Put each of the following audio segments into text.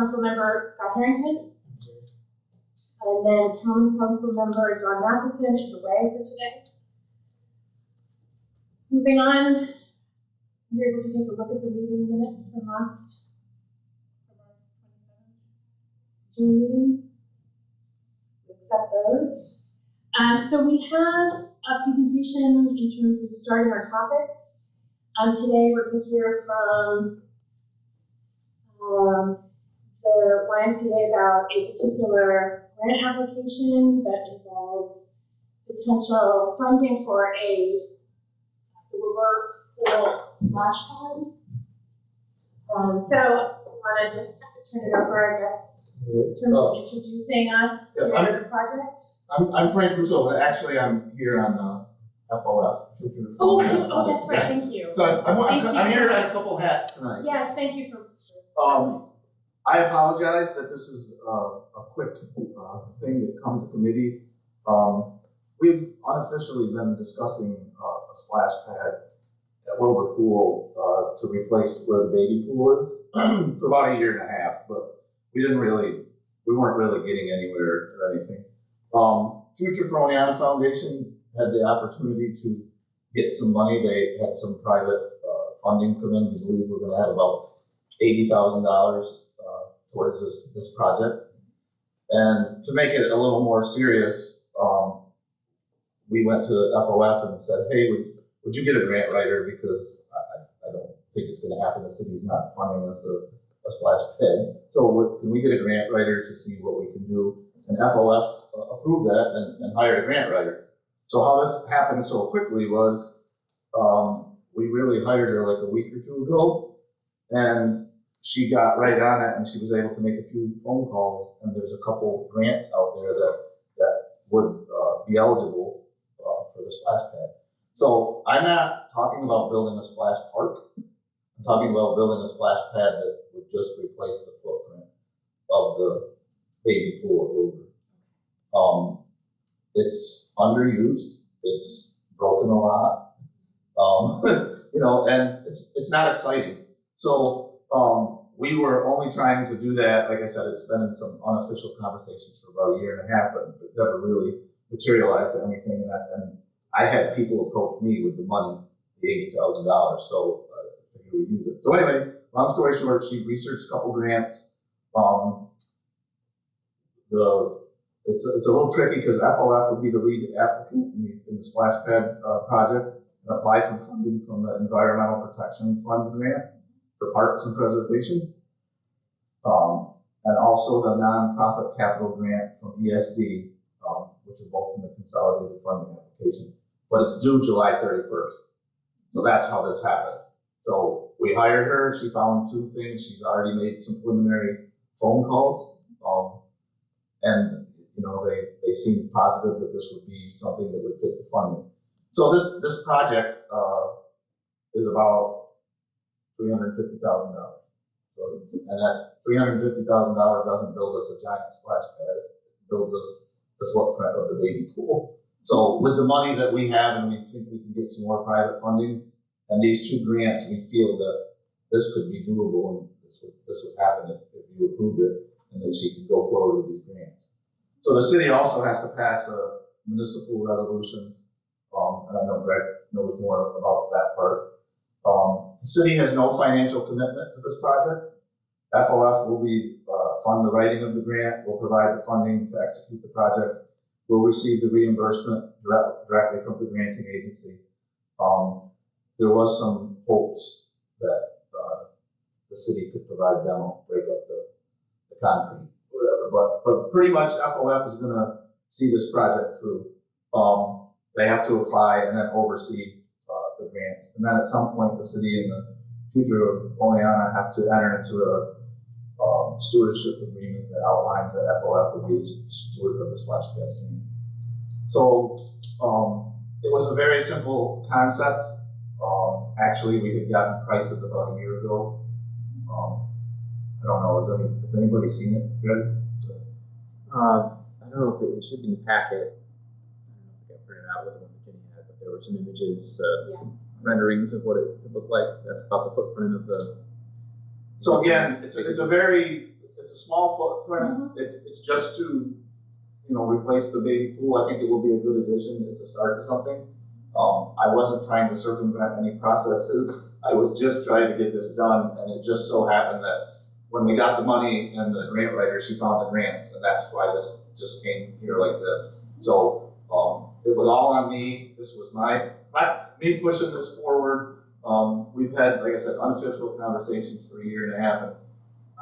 Council Member Scott Harrington. And then Common Council Member Don Matheson is away for today. Moving on, we're able to take a look at the meeting minutes from last June meeting. Accept those. So we have a presentation in terms of starting our topics. Today we're going to hear from the YMCA about a particular grant application that involves potential funding for a river pool splash pad. So I want to just turn it over, I guess, in terms of introducing us to the project. I'm Frank Russo, but actually I'm here on FOF. Oh, that's right, thank you. So I'm here on a couple hats tonight. Yes, thank you for. I apologize that this is a quick thing that comes to committee. We've unofficially been discussing a splash pad at Wilbur Pool to replace where the baby pool is for about a year and a half, but we weren't really getting anywhere or anything. Future for Oneonta Foundation had the opportunity to get some money. They had some private funding come in. We believe we're going to have about $80,000 towards this project. And to make it a little more serious, we went to FOF and said, hey, would you get a grant writer, because I don't think it's going to happen. The city's not funding us a splash pad. So can we get a grant writer to see what we can do? And FOF approved that and hired a grant writer. So how this happened so quickly was we really hired her like a week or two ago, and she got right on it, and she was able to make a few phone calls, and there's a couple grants out there that would be eligible for the splash pad. So I'm not talking about building a splash park. I'm talking about building a splash pad that would just replace the footprint of the baby pool at Wilbur. It's underused. It's broken a lot. And it's not exciting. So we were only trying to do that. Like I said, it's been in some unofficial conversations for about a year and a half, but it never really materialized to anything. And I had people approach me with the money, the $80,000. So I figured we'd use it. So anyway, long story short, she researched a couple grants. It's a little tricky because FOF would be the lead applicant in the splash pad project, and apply for funding from the Environmental Protection Fund grant for parks and preservation, and also the nonprofit capital grant from ESD, which is both in the consolidated funding application, but it's due July 31st. So that's how this happened. So we hired her. She found two things. She's already made some preliminary phone calls, and they seemed positive that this would be something that would fit the funding. So this project is about $350,000. So, and that $350,000 doesn't build us a giant splash pad. It builds us the footprint of the baby pool. So with the money that we have, and we think we can get some more private funding, and these two grants, we feel that this could be doable, and this would happen if you approved it, and then she could go forward with these grants. So the city also has to pass a municipal resolution, and I know Greg knows more about that part. The city has no financial commitment to this project. FOF will fund the writing of the grant, will provide the funding to execute the project, will receive the reimbursement directly from the granting agency. There was some hopes that the city could provide demo, break up the concrete, whatever. But pretty much FOF is going to see this project through. They have to apply and then oversee the grants. And then at some point, the city and the future of Oneonta have to enter into a stewardship agreement that outlines that FOF would be the steward of the splash pad. So it was a very simple concept. Actually, we had gotten prices about a year ago. I don't know, has anybody seen it? Good? I don't know if it should be in the packet. I don't know if I got printed out with the one Virginia had, but there were some images, renderings of what it looked like. That's about the footprint of the. So again, it's a very it's a small footprint. It's just to, replace the baby pool. I think it will be a good addition. It's a start to something. I wasn't trying to circumvent any processes. I was just trying to get this done, and it just so happened that when we got the money and the grant writer, she found the grants, and that's why this just came here like this. So, it was all on me. This was me pushing this forward. We've had, like I said, unofficial conversations for a year and a half, and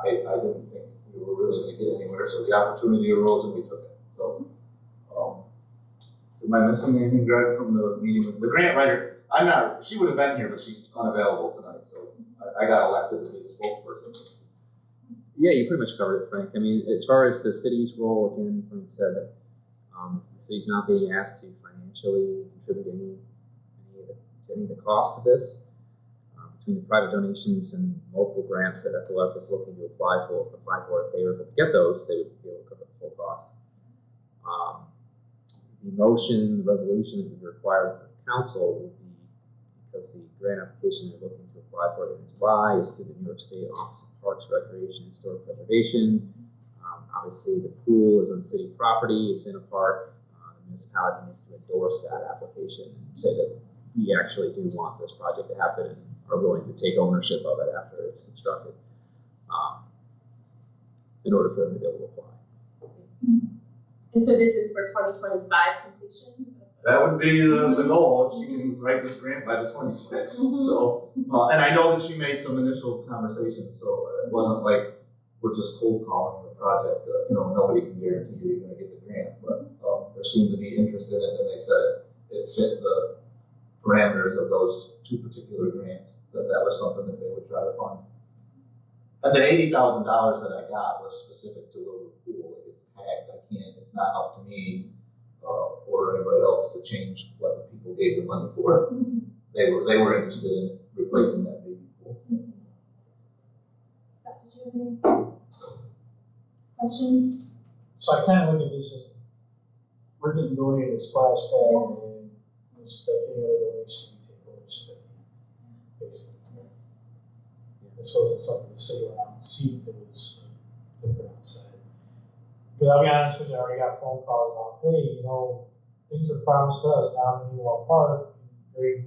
I didn't think we were really going to get anywhere, so the opportunity arose and we took it. So, am I missing anything, Greg, from the meeting with the grant writer? She would have been here, but she's unavailable tonight, so I got elected to be the spokesperson. Yeah, you pretty much covered it, Frank. I mean, as far as the city's role, again, Frank said that the city's not being asked to financially contribute any of the cost of this. Between the private donations and multiple grants that FOF is looking to apply for, if they were able to get those, they would be able to cover the full cost. The motion, the resolution that would be required for council would be, because the grant application they're looking to apply for in July is to the New York State Office of Parks, Recreation, and Historic Preservation. Obviously, the pool is on city property, it's in a park. The municipality needs to endorse that application and say that we actually do want this project to happen and are willing to take ownership of it after it's constructed, in order for them to be able to apply. And so this is for 2025 completion? That would be the goal, if she can write this grant by the 26th. So, and I know that she made some initial conversations, so it wasn't like we're just cold calling the project. Nobody can guarantee you're going to get the grant, but there seemed to be interest in it, and they said it fit the parameters of those two particular grants, that was something that they would try to fund. And the $80,000 that I got was specific to Wilbur Pool. Like, it's tagged. It's not up to me or anybody else to change what the people gave the money for. They were interested in replacing that baby pool. Scott, did you have any questions? So I kind of look at this as, we're getting donated a splash pad, and it's like any other donation, we take ownership, basically. This wasn't something to sit around and see if it was different outside. Because I'll be honest with you, I already got phone calls about, hey, things were promised to us down in Newell Park. Greg,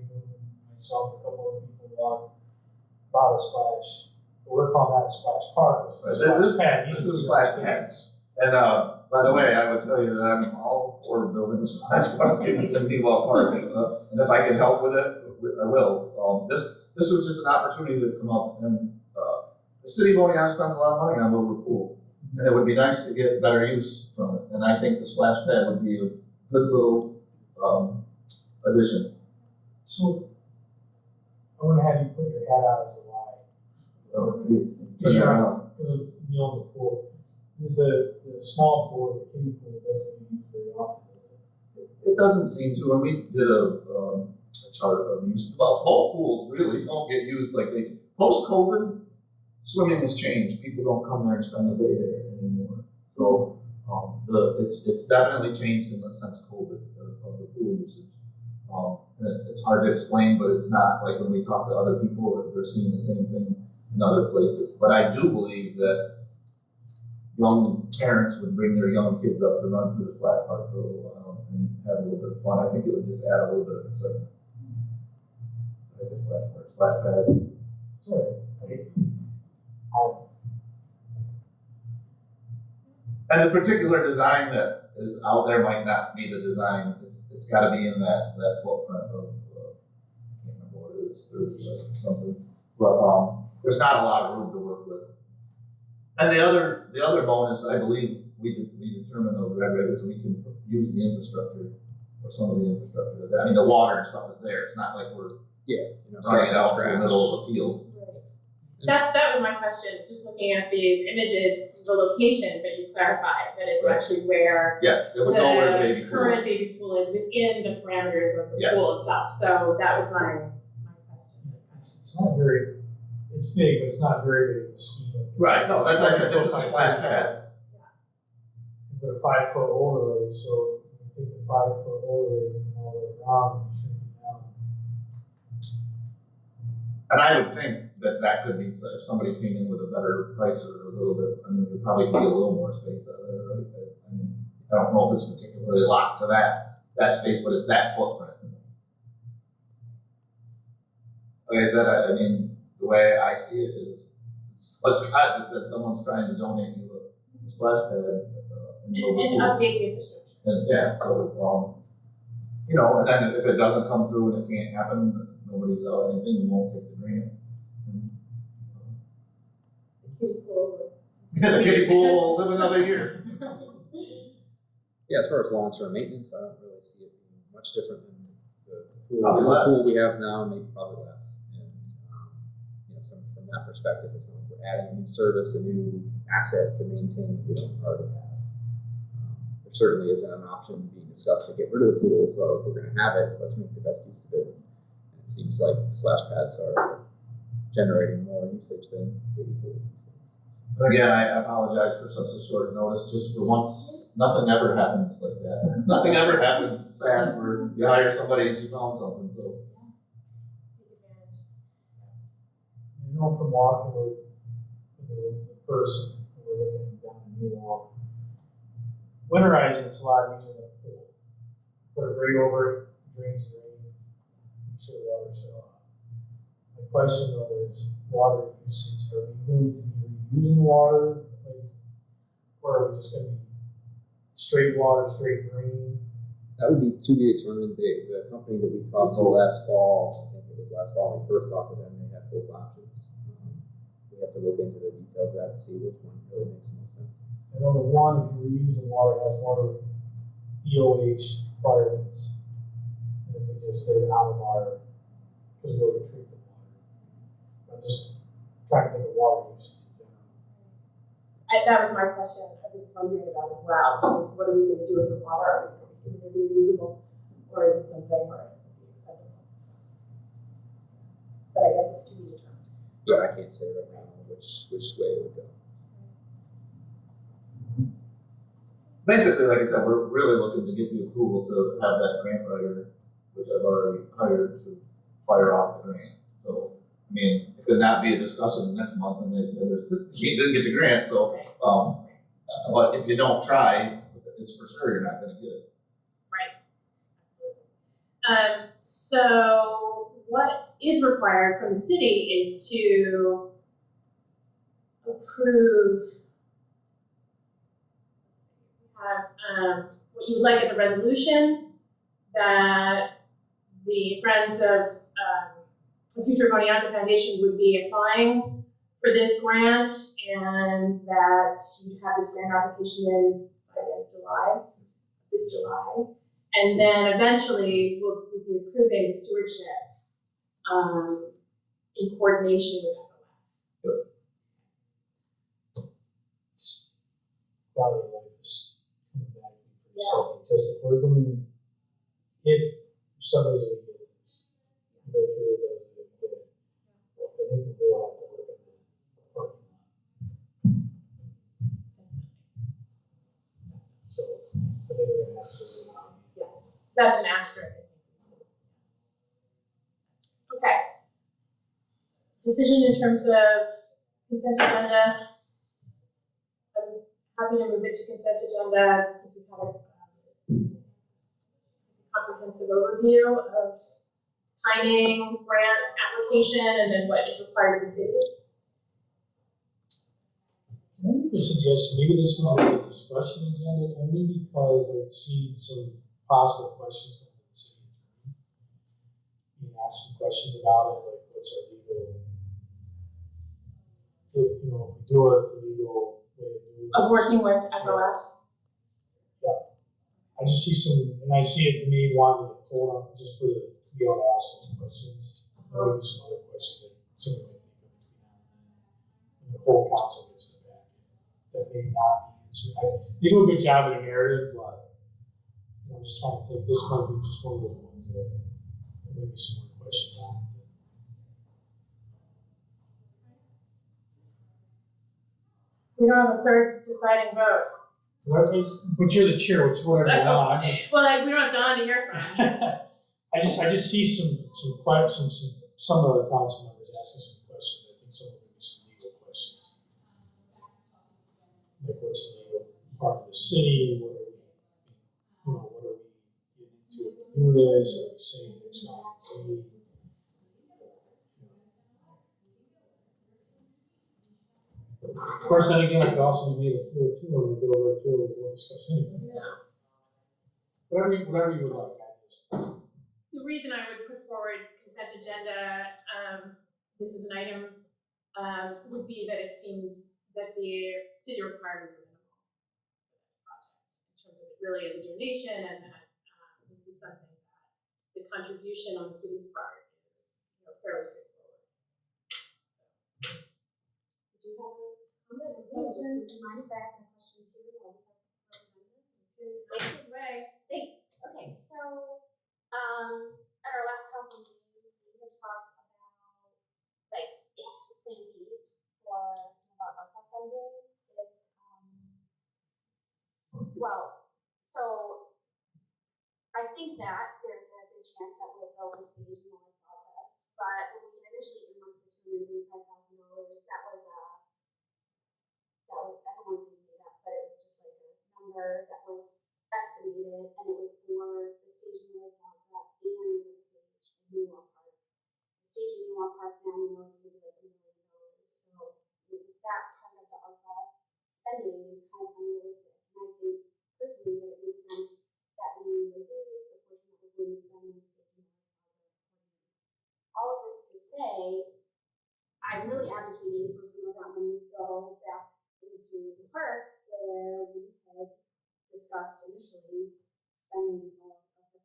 myself, a couple of people walked about a splash. But we're calling that a splash park. This is a splash pad. This is a splash pad. And by the way, I would tell you that I'm all for building a splash park in Newell Park. And if I can help with it, I will. This was just an opportunity to come up, and the city of Oneonta spends a lot of money on Wilbur Pool, and it would be nice to get better use from it. And I think the splash pad would be a good little addition. So I want to have you put your head out as to why. Because you own the pool. There's the small pool, the kiddie pool, doesn't get used very often, does it? It doesn't seem to, and we did a chart of use. Well, both pools really don't get used like they, post-COVID, swimming has changed. People don't come there and spend the day there anymore. So, it's definitely changed in the sense of COVID, of the pool usage. And it's hard to explain, but it's not like when we talk to other people, they're seeing the same thing in other places. But I do believe that young parents would bring their young kids up to run through the splash park for a little while and have a little bit of fun. I think it would just add a little bit of excitement. I said splash park, splash pad. Sorry. And the particular design that is out there might not be the design. It's got to be in that footprint of I can't remember what it is, 30 or something. But there's not a lot of room to work with. And the other bonus, I believe we determined over Red Red is we can use the infrastructure or some of the infrastructure. I mean, the water and stuff is there. It's not like we're running it out in the middle of a field. That was my question, just looking at these images, the location, but you clarified that it's actually where yes, it would go where the baby pool current is. baby pool is within the parameters of the Yeah. pool itself. So that was my question. It's not very, it's big, but it's not very big in the scheme of. Right, no, that's why I said this is a splash pad. But a 5 foot overlay, so you take the 5 foot overlay from all the way around, and shrink it down. And I would think that that could be, if somebody came in with a better price or a little bit, I mean, we probably could get a little more space out of there, right? I mean, I don't know if it's particularly locked to that space, but it's that footprint. Like I said, I mean, the way I see it is, what Scott just said, someone's trying to donate you a splash pad. And update the infrastructure. And, yeah, so, you know, and then if it doesn't come through and it can't happen, nobody's out anything, we won't take the grant. The kiddie pool. The kiddie pool will live another year. Yeah, as far as long-term maintenance, I don't really see it being much different than the Probably less. pool we have now, maybe probably less. And, you know, from that perspective, it's like we're adding a new service, a new asset to maintain that we don't already have. There certainly isn't an option being discussed to get rid of the pool, so if we're gonna have it, let's make the best use of it. And it seems like splash pads are generating more usage than baby pools. But again, I apologize for such a short notice, just for once, nothing ever happens like that. Nothing ever happens fast where you hire somebody and she found something, so. You know, from walking with the person who we're looking down the new wall, winterizing it's a lot easier than a pool. Put a grate over it, drains the rain, make sure the water shut off. My question though is water usage. Are we going to be reusing the water? Or are we just going to be straight water, straight drain? That would be to be determined. The company that we talked to last fall, I think it was last fall when we first talked to them, they had both options. We have to look into the details of that to see which one really makes the most sense. And on the one, if you reuse the water, it has more DOH requirements. And if we just did it out of our, because we already treat the water. I'm just trying to think of water use in general. That was my question. I was wondering about as well. So what are we going to do with the water? Is it going to be reusable, or is it something where it will be expendable? But I guess it's to be determined. Yeah, I can't say right now which way it would go. Basically, like I said, we're really looking to get the approval to have that grant writer, which I've already hired to fire off the grant. So, I mean, it could not be a discussion next month and they said he didn't get the grant, so, but if you don't try, it's for sure you're not gonna get it. Right. Absolutely. So what is required from the city is to approve, what you would like is a resolution that the Friends of the Future Boniato Foundation would be applying for this grant, and that you have this grant application in by the end of July, this July. And then eventually we'll be approving the stewardship in coordination with FOF. Quality of life is coming back for a second. Just if we're going, if for some reason we get this, go through those that we get it, I think we'll have to work on the parking lot. So I think we're going to have to. Yes, that's an asterisk. Okay. Decision in terms of consent agenda. I'm happy to move it to consent agenda since we've had a comprehensive overview of timing, grant application, and then what is required of the city. Can I make a suggestion? Maybe this will be a discussion agenda only because I've seen some possible questions from the city attorney. You can ask some questions about it, like what's our legal, if we do it, the legal way of doing it. Of working with FOF. I just see some, and I see it may want to pull up just for the, to be able to ask those questions. There may be some other questions that somebody might think of between now and then. And the whole council gets the back. That may not be answered. They do a good job in the narrative, but I'm just trying to think, this might be just one of those ones that there may be some more questions on. We don't have a third deciding vote. But you're the chair, which is whatever you want. Well, we don't have Don to hear from. I just see some of the council members asking some questions. I think some of them are some legal questions. Like what's the legal part of the city? What are we, what are we getting into if we do this? Are we saying X, Y, and Z? Of course, then again, I could also be made a fluid too, and go right through and we'll discuss anything. So, whatever you would like, I just. The reason I would put forward consent agenda, this is an item, would be that it seems that the city requirements are minimal for this project, in terms of it really is a donation, and that this is something that the contribution on the city's part is, fairly straightforward. So, do you have a comment or question? Would you mind if I ask my questions here while we have representatives? Thanks, Ray. Thanks. Okay, so at our last council meeting, we had talked about like plan B for some of our ARPA funding. So I think that there's a good chance that we'll go with stage more process. But when we initially earmarked the $235,000, that was I don't want to say that, but it was just like a number that was estimated, and it was for the stage in Miller Plaza and the stage in Newell Park. The stage in Newell Park now we know is going to be like $1 million. So that part of the ARPA spending is kind of unrealistic. And I think personally that it makes sense that we reduce the portion that we're going to spend on the stage in Miller Plaza. All of this to say, I'm really advocating for some of that money to go back into the parks where we had discussed initially spending all of the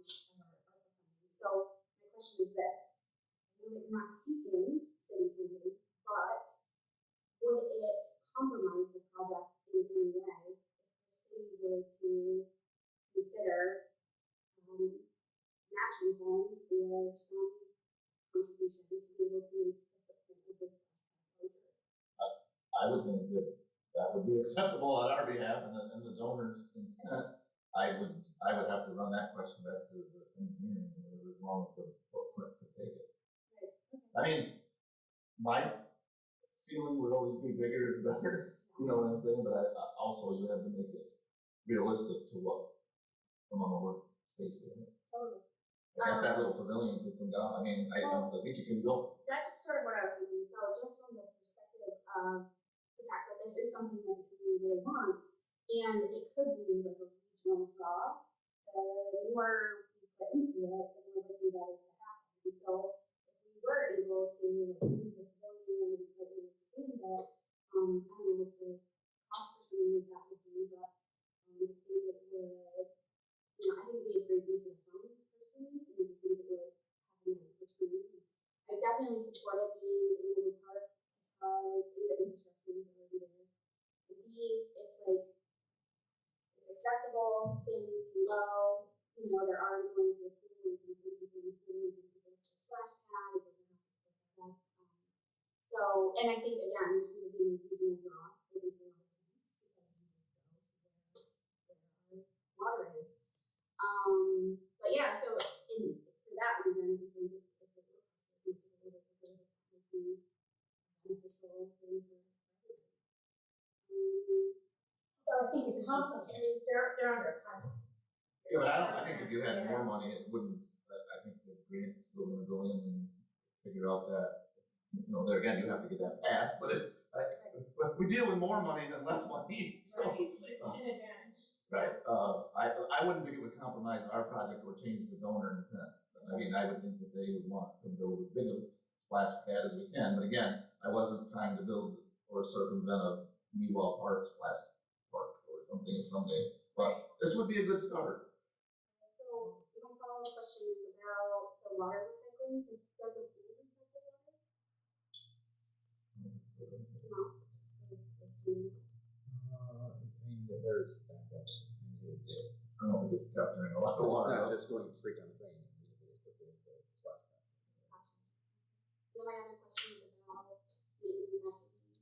first tranche of our ARPA funding. So my question is this: I'm not seeking city funding, but would it compromise the project in any way if the city were to consider matching funds or some contribution to be able to make the footprint of this larger? I would think that would be acceptable on our behalf and the donor's intent. I would have to run that question back to the engineering, as long as the footprint could take it. I mean, my feeling would always be bigger is better, you know what I'm saying? But also you have to make it realistic to what amount of work space we have. I guess that little pavilion could come down. I mean, I think you can go. That's sort of what I was thinking. So just from the perspective of the fact that this is something that the community really wants, and it could be like a regional draw, the more we put into it, the more likely that is to happen. And so if we were able to like move the pavilion and slightly expand it, I don't know what the cost for something like that would be, but I think it would, I think it'd be a great use of funds personally, and I think it would have a nice return. I definitely support it being in Woodland Park because A, the infrastructure is already there, and B, it's like, it's accessible, families can go, they're already going to the pool, and you can see people in the pool, and you can go to the splash pad, it doesn't have to put that up. So, and I think again, in terms of being a regional draw, it makes a lot of sense because you just go to where our water is. But yeah, so for that reason, I think it's a little beneficial thing for everybody. So I think it's complicated. They're under time. Yeah, but I think if you had more money, it wouldn't. I think the grant's still going to go in and figure out that. There again, you have to get that passed. But if we deal with more money than less money, so, Right, an advantage. right. I wouldn't think it would compromise our project or change the donor intent. I mean, I would think that they would want to build as big a splash pad as we can. But again, I wasn't trying to build or circumvent a Newell Park splash park or something someday. But this would be a good start. So my follow-up question is about the water recycling. Does the pool recycle water? No, just those 15. I mean, there's backups. I don't think it's capturing a lot of It's water. not just going straight down the drain. It's put the splash pad. Gotcha. Then my other question is about maintenance after the ownership.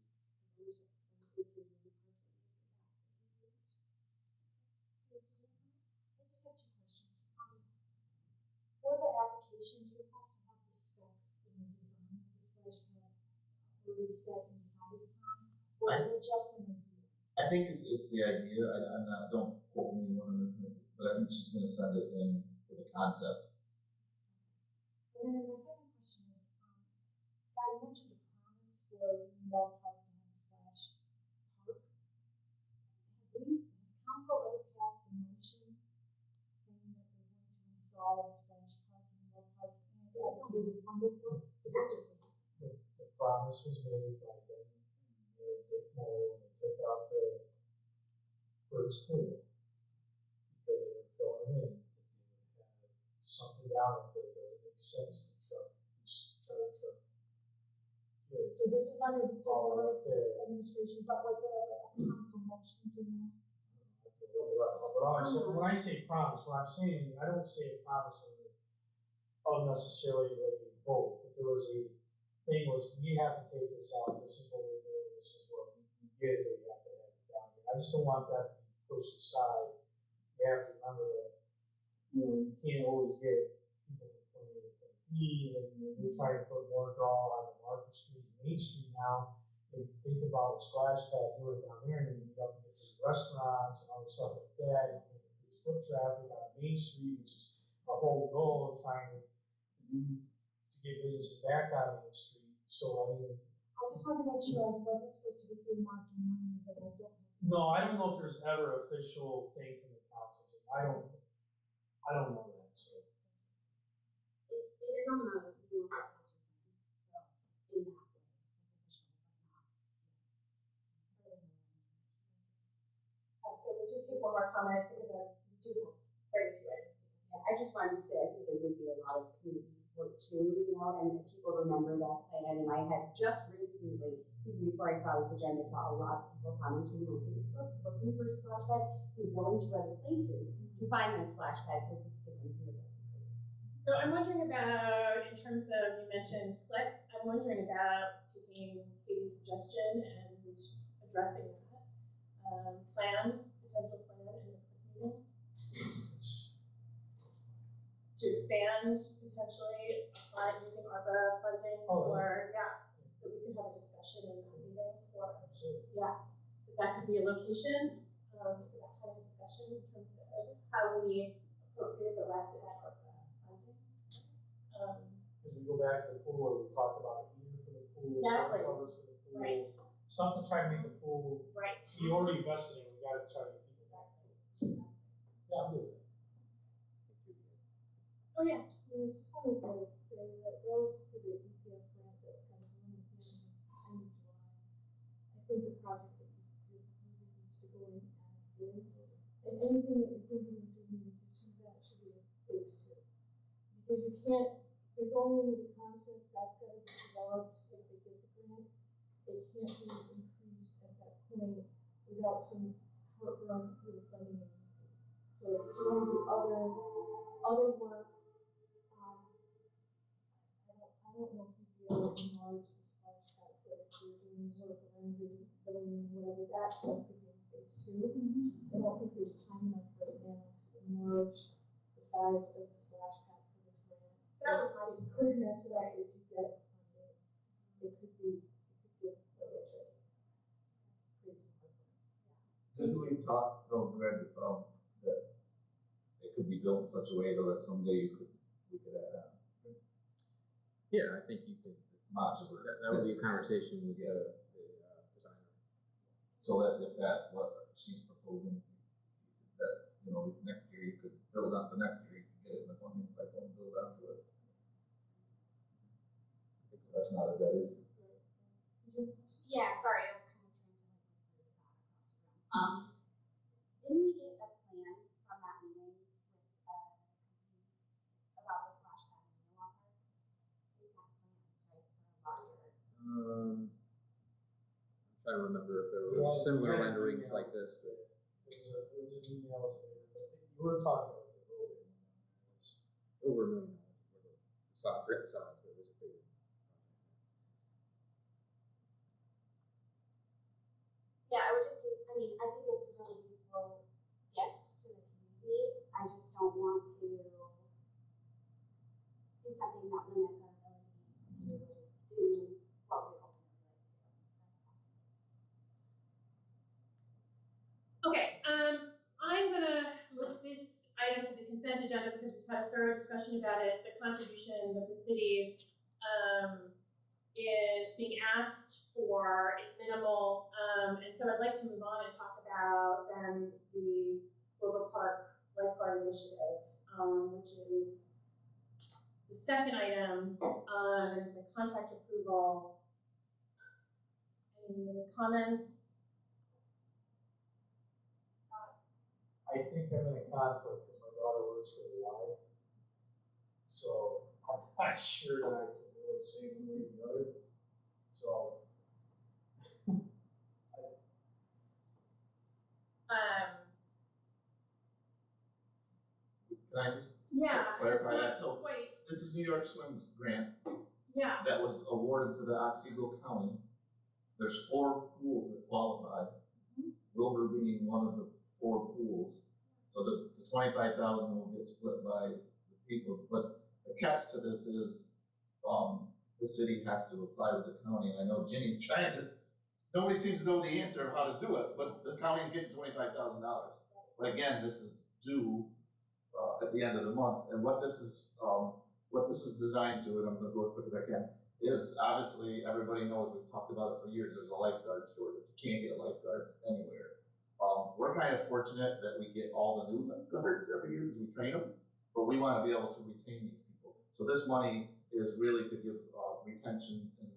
I just have two questions. For the application, do you have to have the specs in the set and decided upon? Or is it just an idea? I think it's the idea, I'm not, don't quote me on it, but I think she's gonna send it in with a concept. And then my second question is, Scott, you mentioned a promise for Greenbelt Park to have a splash park. Has council ever passed a motion saying that they're going to install a splash park in Greenbelt Park and it's going to be funded for? Is that just The promise was made by them and Mayor Dick Moore when they took out the first pool. Because they were filling in, that they would have something down there, because it doesn't make sense to truck. Kids. So this was under All Miller's up there. administration, but was there a council motion to that? But when I say promise, what I'm saying, I don't say a promise of necessarily like a vote, but there was a thing was, we have to take this out, this is what we're doing, this is what we get, that we have to have it down here. I just don't want that to be pushed aside. You have to remember that, you can't always get people from point A to point B, and you're trying to put more draw on the Market Street and Main Street now. If you think about the splash pad doing down there, and then you got to get to the restaurants and all the stuff like that, you can increase foot traffic on Main Street, which is our whole goal of trying to get businesses back on Main Street. So, I mean, I just wanted to make sure I wasn't supposed to be earmarking money that I don't have. no, I don't know if there's ever official thing from the council. I don't know that, so. It is on the Blue Rock Master Plan, so in that way, it's official, but not. So we'll just take one more comment because we do have quite a few items. Yeah, I just wanted to say, I think there would be a lot of community support too, and people remember that plan. And I had just recently, even before I saw this agenda, saw a lot of people commenting on Facebook, looking for splash pads and going to other places to find those splash pads so we could get them here. So I'm wondering about, in terms of, you mentioned Click, I'm wondering about taking Katie's suggestion and addressing that. Potential plan in the Click meeting. To expand, potentially, apply using ARPA funding, or, that we could have a discussion in that meeting for, Absolutely. that could be a location, for that kind of discussion in terms of how we appropriate the rest of that ARPA funding. Because we go back to the pool where we talked about a heater for the pool, Exactly. covers for the pool. Right. Something to try to make the pool, Right. you already invested in, we gotta try to get people back to it. So, yeah, I'm good with that. Oh, yeah. I just wanted to say that relative to the EPF grant that's coming in at the end of July, I think the project that you're proposing needs to go in as is. And anything that you're thinking of doing in addition to that should be a phase 2. Because you can't, if you're going in with a concept that's got to be developed if they get the grant, it can't be increased at that point without some heartburn with the funding agency. So if you want to do other work, I don't know if you'd be able to enlarge the splash pad, but if you're doing work around the pavilion, whatever, that stuff could be in phase 2. I don't think there's time enough right now to enlarge the size of the splash pad for this grant. That was my It could mess it up if you get funding. It could get like a crazy hard. Didn't we talk, Greg, that it could be built in such a way though that someday we could add on Yeah, I think you can, modular? that would be a conversation with the designer. So that if that, what she's proposing, that, next year you could build on the next year, you could get it in the funding cycle and build onto it. So that's not a dead issue. Yeah, sorry, I was kind of trying to whisper this thought across the room. Didn't we get a plan from that meeting with company about the splash pad in Minnewater Park? At least not plans, right, for a larger. I'm trying to remember if there were similar renderings like this. There was an email, but you were talking about the road. Over $1 million. The soft rip side, so it was a big one. Yeah, I would just say, I mean, I think it's a really beautiful gift to the community. I just don't want to do something that limits our ability to do what we ultimately like to do. agenda because we've had a thorough discussion about it, the contribution that the city is being asked for is minimal. And so I'd like to move on and talk about then the Clover Park Lifeguard Initiative, which is the second item. It's a contract approval. Any comments? I think I'm in a conflict because my daughter works for the Y. So I'm not sure that I can really say one way or the other. So. Can I just Yeah. clarify that? So wait. this is New York Swim's grant Yeah. that was awarded to the Otsego County. There's 4 pools that qualified, Wilbur being one of the 4 pools. So the 25,000 will get split by the people. But the catch to this is the city has to apply with the county. And I know Ginny's trying to, nobody seems to know the answer of how to do it, but the county's getting $25,000. But again, this is due at the end of the month. And what this is designed to, and I'm going to go as quick as I can, is obviously everybody knows, we've talked about it for years, there's a lifeguard shortage. You can't get lifeguards anywhere. We're kind of fortunate that we get all the new lifeguards every year because we train them, but we want to be able to retain these people. So this money is really to give retention and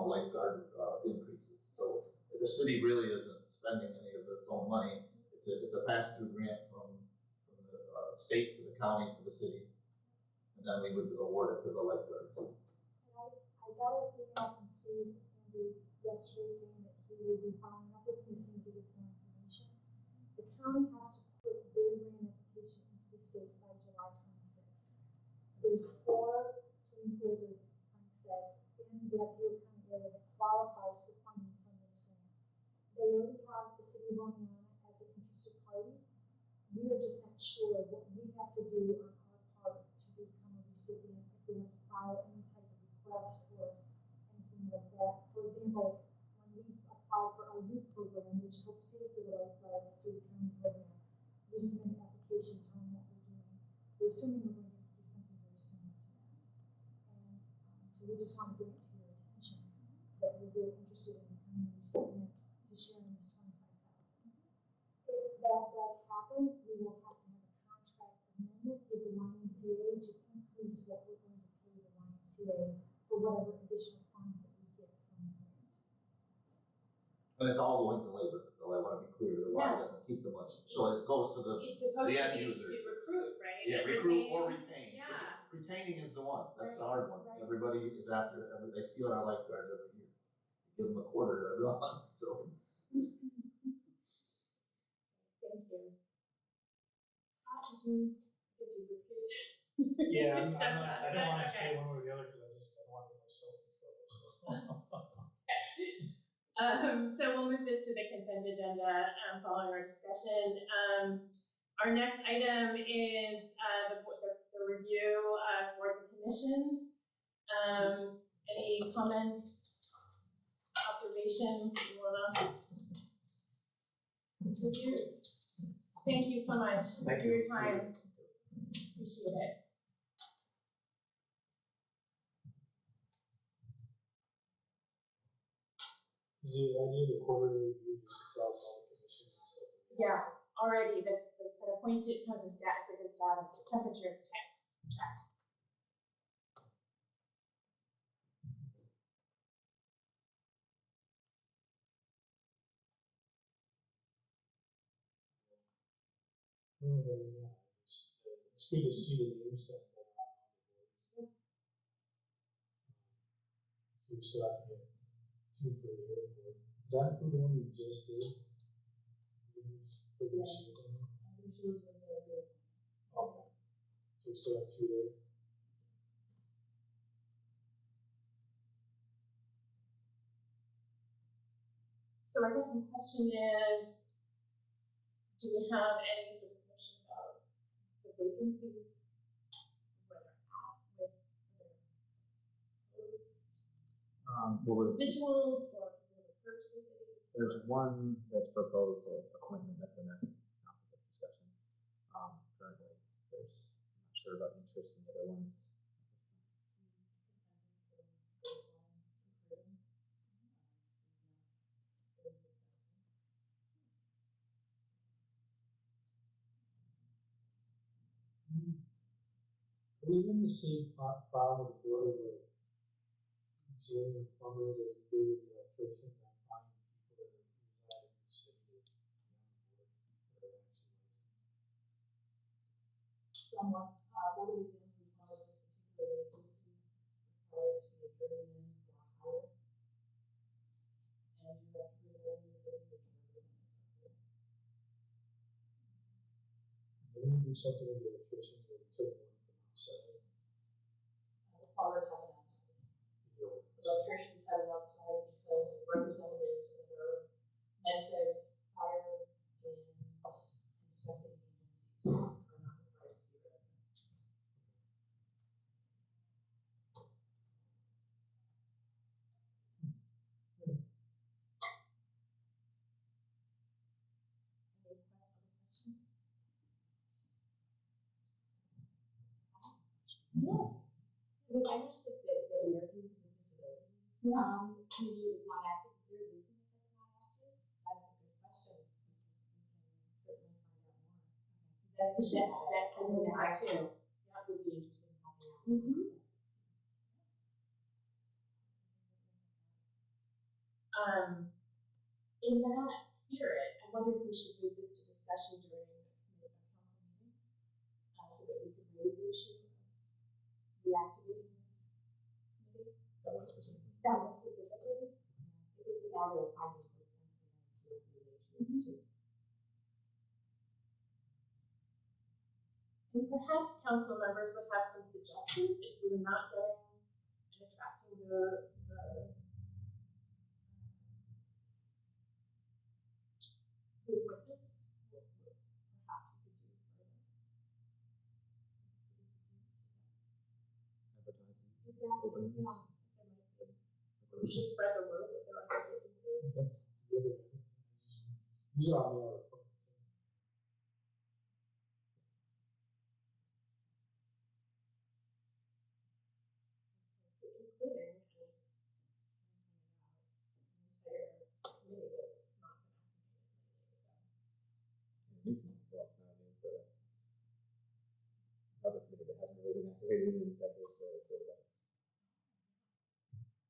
lifeguard increases. So the city really isn't spending any of its own money. It's a pass-through grant from the state to the county to the city, and then we would award it to the lifeguards. I got an email from Steve Andrews yesterday saying that he will be following up with me as soon as he gets more information. The county has to put their grant application into the state by July 26th. There's 4 swimming pools, as Frank said, in the Otsego County area that qualifies for funding from this grant. They already have the city of Oneonta as an interested party. We are just not sure what we have to do on our part to become a recipient, if we have to file any type of request for anything like that. For example, when we apply for our youth program, which helps pay for the lifeguards through the county program, we submit an application telling what we're doing. We're assuming we're going to do something very similar to that. And so we just want to bring it to your attention that we're very interested in becoming a recipient to share in this $25,000. If that does happen, we will have to have a contract amendment with the YMCA to increase what we're going to pay the YMCA for whatever additional funds that we get from the grant. And it's all going to labor, though I want to be clear, the Y doesn't keep the money. So it goes to It's supposed the to end be users. to recruit, right? Yeah, And recruit or retain. Yeah. Retaining is the one, that's the Right, hard one. right. Everybody is after, they steal our lifeguards every year. Give them a quarter every month, so. Thank you. Scott, did you get to recuse? Yeah, I Stepped don't out. want to Okay. say one way or the other because I don't want to get myself in trouble. So we'll move this to the consent agenda following our discussion. Our next item is the review of boards and commissions. Any comments, observations you want to review? Thank you so much for your time. Appreciate it. Is the idea of the quarterly review just to tell us all the commissions and stuff? Yeah, already that's kind of pointed, kind of the stats, like the status, temperature check. It's good to see the names that are on the boards. So we still have to get 2 for the airport. Does that include the one we just did? Okay. So we still have 2 there. So I guess the question is, do we have any sort of information about the vacancies, where they're at, with their proposed individuals, or the church the city? There's one that's proposed appointment, that's the next topic of discussion currently. sure about the interest in the other ones. We have the same problem with Florida where museum plumbers as good as electricians and finding people that reside in the city that are actually licensed. Someone, Board of Examiners follows this particular vacancy required to be a journeyman or higher. And you have to reside in the city that you're representing. Didn't we do something with the electricians where we took one from outside? The plumbers have an outside. Yeah. Electricians have an outside because representatives that are NESEC, fire, and inspecting agencies are not required to be residents. Other questions? Yes. Because I noticed that the Americans with Disabilities committee is not active. Is there a reason that that's not active? That's a good question. We can certainly find out more. That's something that I too. would be interested in helping out. Mhm. In that spirit, I wonder if we should move this to discussion during a council meeting, so that we could raise the issue of reactivating this committee. That one specifically. That one specifically. If it's a matter of finding something that's recommendations too. And perhaps council members would have some suggestions if we were not getting and attracting the appointments. What perhaps we could do further. Advertising. Exactly. Openings. Yeah. There might be. We should spread the word that there are other vacancies. These are on the other appointments. Including as an entire committee that's not been activated lately. So Another committee that hasn't really been activated in that is the Board of Ethics.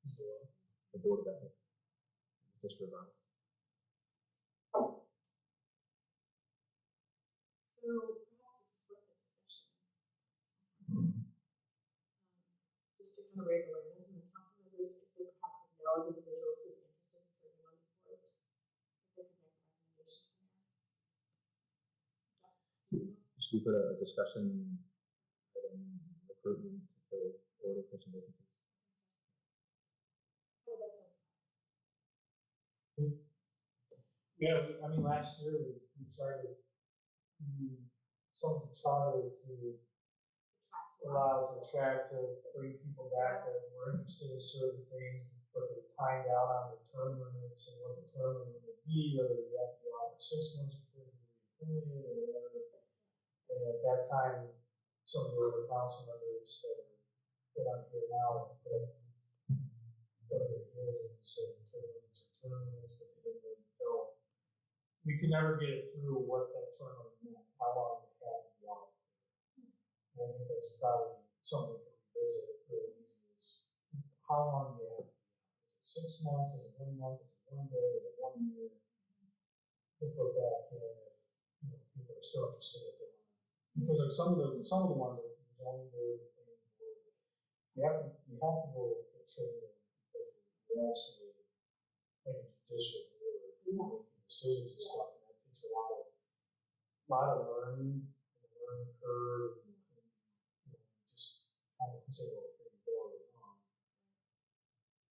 So, The Board of Ethics. Just revised. So perhaps this is worth a discussion. Just to kind of raise awareness and the council members, if they perhaps would know of individuals who would be interested in serving on these boards, if they could make a recommendation to the mayor. Is that feasible? Should we put a discussion item recruitment to fill Board of Commission vacancies? How does that sound? yeah, I mean, last year we started some charter to allow to attract to bring people back that were interested in certain things, but they timed out on the term limits and what the term limit would be, whether you have to be on for 6 months before you be appointed or whatever. And at that time, some of the older council members that aren't here now, but their heels and said term limits, but they didn't really know. We could never get it through what that term limit meant, how long they had to be out. And I think that's probably something to revisit really easy is how long do you have to be out? Is it 6 months? Is it 1 month? Is it 1 day? Is it 1 year? To put back in if people are still interested if they want to. Because like some of the ones like the zoning board, the planning board, you have to go get training because you're actually like a judicial board making decisions and stuff, and that takes a lot of learning and a learning curve. Just kind of say, well, if you go it wrong.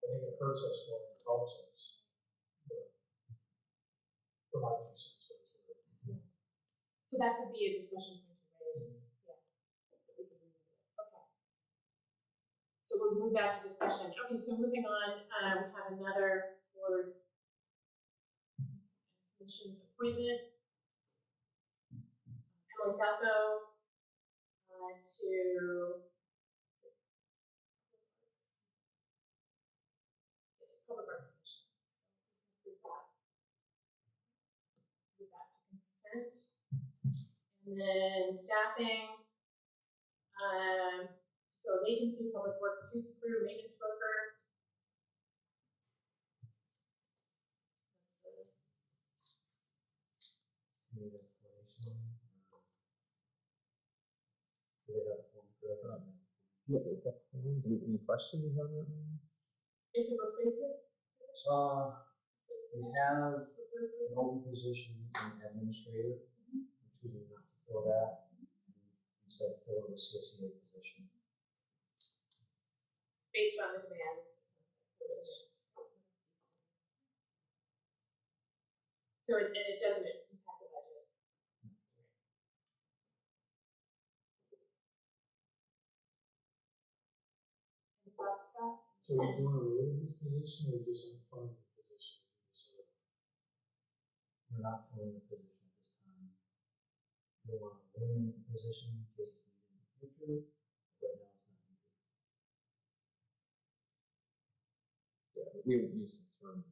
I think it hurts us more than it helps us. But for my 2 cents, it's worth. So that could be a discussion point to raise. Yeah. That we could revisit. Okay. So we'll move that to discussion. Okay, so moving on, we have another board and commission's appointment. Emily Falco to Public Arts Commission. So we can move that to consent. And then staffing, to fill a vacancy, Public Works streets crew, maintenance worker. That's the Need explanation, or do they have a form correct? Yeah, any questions on that one? It's a replacement? We have an open position in administrative, we're choosing not to fill that, and instead fill the CSEA position. Based on the demands. So it doesn't impact the budget. Any thoughts, Scott? So are you doing away with this position, or just unfunding the position? We're not filling the position at this time. We don't want to eliminate the position in case it's needed in the future. Right now, it's not needed. Yeah, but we would use the term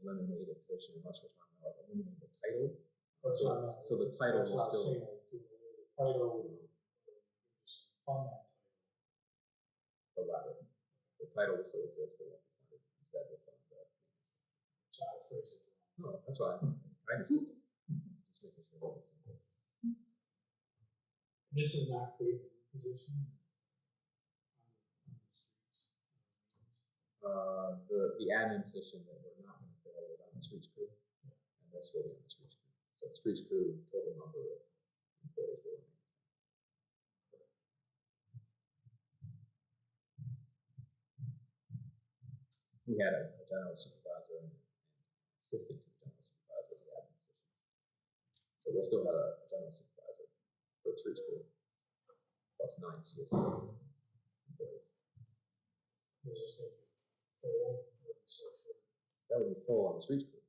eliminate a position unless we're talking about eliminating the title. That's what I'm not. So the title That's will what I'm still, saying, like, do away with the title, or just fund that title. the latter. The title will still exist, but won't be funded. Instead, we'll fund the. So I phrase it wrong. No, that's fine. I understand. Just making sure that it's simple. This is not creating a new position on the streets. The admin position that we're not going to fill was on the streets crew, and that's really on the streets crew. So the streets crew total number of employees will remain. We had a general supervisor and assistant to the general supervisor in the admin position. So we'll still have a general supervisor for the streets crew, plus 9 CSE employees. Does this make you full or social? That would be full on the streets crew.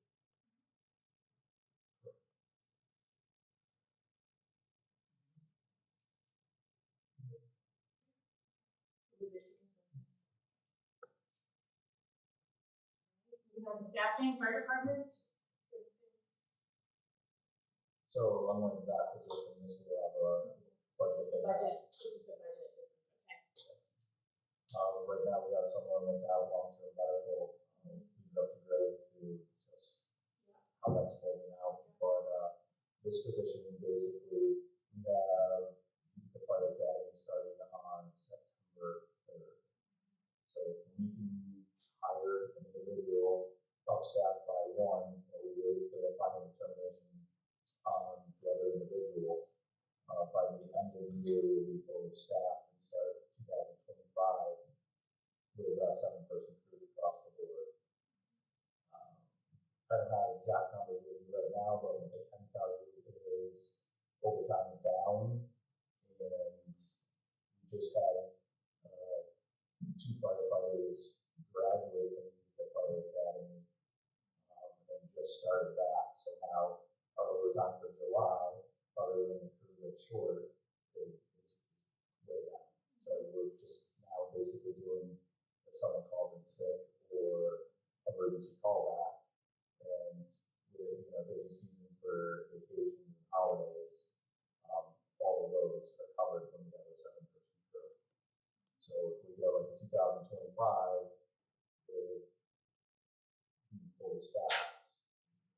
Moving on to staffing, fire department. So unlike that position, this will have a budget. This is the budget difference, okay. Right now, we have someone that's out long-term medical, leave it up to Greg to discuss how that's folding out. But this position, basically, we have the fire academy starting on September 3rd. So we can hire an individual, upstaff by one, or we wait for the final determination on the other individual. By the end of the year, we'll be fully staffed and start 2025 with a 7-person crew across the board. I don't have exact numbers with me right now, but what I can tell you is overtime is down, and we just had 2 firefighters graduate from the fire academy and just started that. So now our overtime for July, other than the crew that's short, is way down. So we're just now basically doing if someone calls in sick or emergency callback, and with busy season for vacations and holidays, all of those are covered when we have a 7-person crew. So if we go into 2025 with being fully staffed,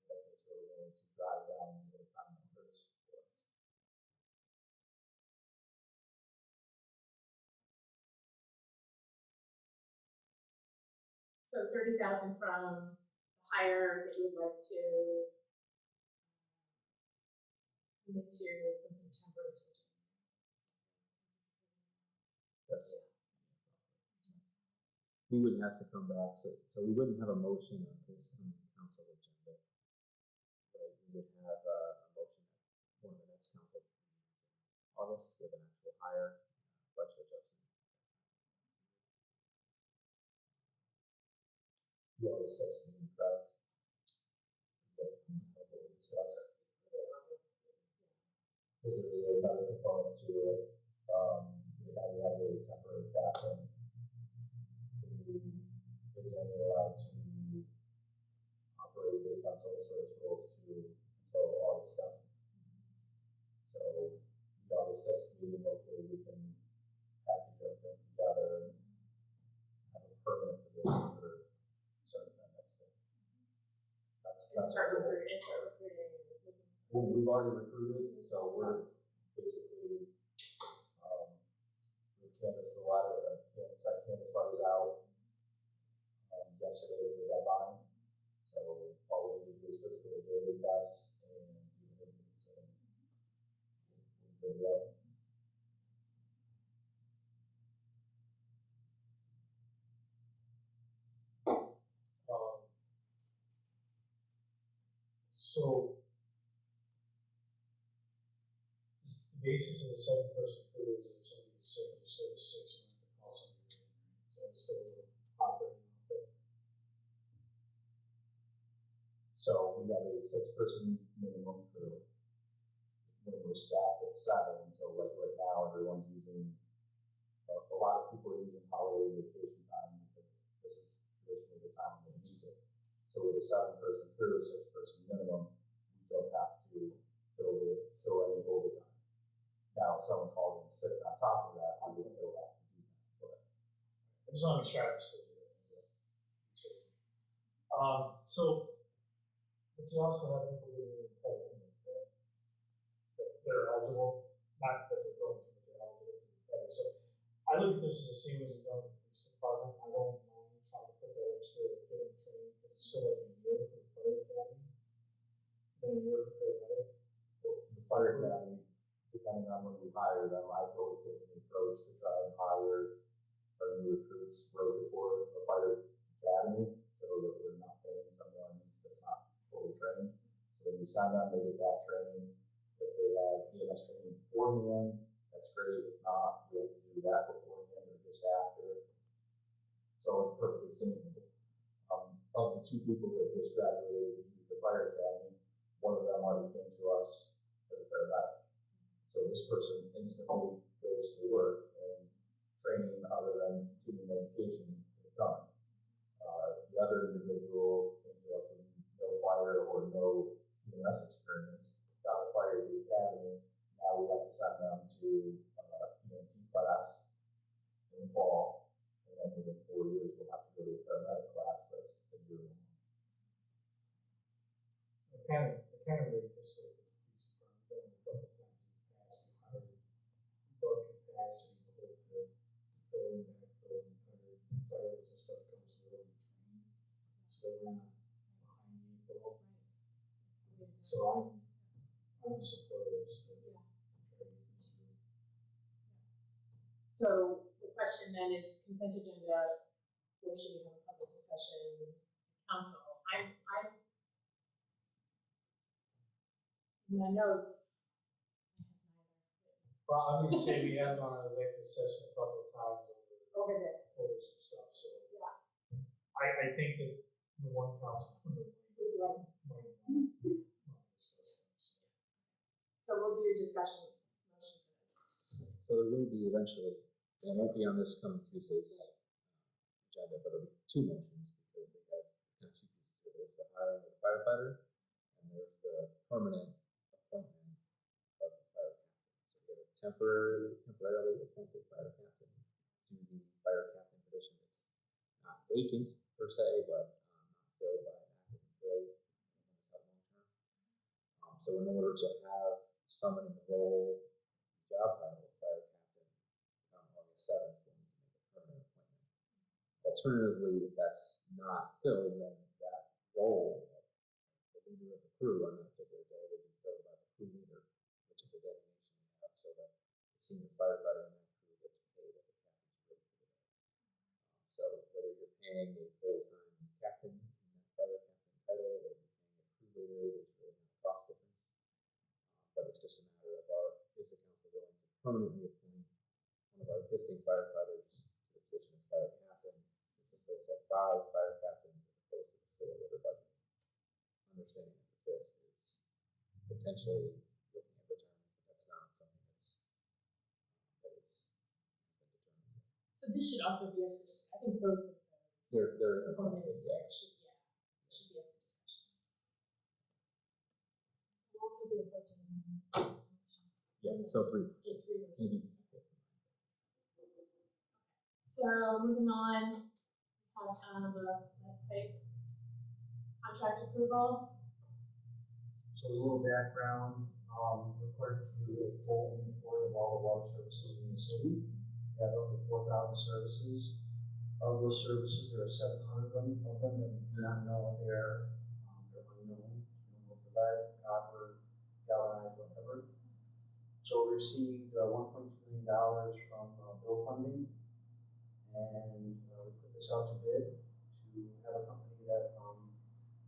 I think it's really going to drive down the overtime numbers for us. So 30,000 from the hire that you would like to commit to from September to January. That's, we wouldn't have to come back, so we wouldn't have a motion on this coming council agenda. Right, we would have a motion at one of the next council meetings in August with an actual hire, budget adjustment. You already said something correct. What we discussed. Because there's another component to it. sole source rolls to until August 7th. So the August 6th meeting, hopefully we can package everything together and have a permanent position for certain time next year. And start recruiting. We've already recruited, so we're basically, we canvassed a lot of, canvas letters out. Yesterday was the deadline, so all we need to do is physical ability tests and do interviews and we'll be ready. So, the basis of the 7-person crew is if somebody's sick, you said the 6, you have to call somebody in, right? Is that still operating out there? So we have a 6-person minimum crew. When we're staffed at 7, so like right now everyone's using, a lot of people are using holiday vacation time because this is traditionally the time when they use it. So with a 7-person crew, 6-person minimum, we don't have to fill any overtime. Now, if someone calls in sick on top of that, we would still have to do that. But I just want to make sure I understood you. So, but you also have people who are that are eligible, not that they're going to, but they're eligible to be paid. So I look at this as the same as we've done with the police department. I don't mind trying to put that extra to get them trained because it's still like a year for the fire academy, then a year for paramedic. the fire academy, depending on when we hire them, I've always taken the approach to try and hire our new recruits right before the fire academy so that we're not paying someone that's not fully trained. So when we sign them, they get that training. If they have EMS training beforehand, that's great. If not, we have to do that beforehand or just after. So it's a perfect example. Of the 2 people that just graduated the fire academy, one of them already came to us as a paramedic. So this person instantly goes to work and training other than continuing education is done. The other individual came to us with no fire or no EMS experience, got acquired the academy. Now we have to send them to EMT class in the fall, and then within 4 years we'll have to go to a paramedic class that's a year long. I kind of rate this like the police department. Done it a couple of times in the past. We hired above capacity to fill in, backfill, and tires and stuff comes through and trained. So we're not behind the eight ball. So I'm a supporter of this. Try to get this through. So the question then is consent agenda, or should we have a public discussion? Council, in my notes, Well, I'm going to say we have gone on executive session a couple of times over this. over some stuff. So Yeah. I think that the one council member might discuss that. So we'll do a discussion motion for this. So there will be eventually, it won't be on this coming Tuesday's agenda, but there'll be 2 motions because we have 2 pieces. So there's the hiring of the firefighter and there's the permanent appointment of the fire captain. So we have a temporarily appointed fire captain to the fire captain position that's not vacant per se, but not filled by an active employee. Long term. So in order to have someone in the role, job title of fire captain on August 7th, we'll need to make a permanent appointment. Alternatively, if that's not filled, then that role, the leader of the crew on that particular day, will be filled by the crew leader, which is a designation we have so that the senior firefighter in that crew gets paid at the captain's rate for the day. So whether you're paying a full-time captain in that fire captain title or you're paying a crew leader, there's really no cost difference. But it's just a matter of is the council willing to permanently appoint one of our existing firefighters to the position of fire captain, which replaces at 5 fire captains as opposed to the 4 that are budgeted. Understanding that the 5th is potentially looking at retirement, but that's not something that is been determined yet. So this should also be up for discussion. I think both of those They're components should be up for discussion. would be a budget amendment. Yeah, so three, So 3 years. maybe. So moving on, we have the pipe contract approval. So a little background, required to do a full inventory of all the water services in the city. We have roughly 4,000 services. Of those services, there are 700 of them that we do not know what they are. They're unknown. We don't know if they're lead, copper, galvanized, whatever. So we received $1.2 million from bill funding, and we put this out to bid to have a company that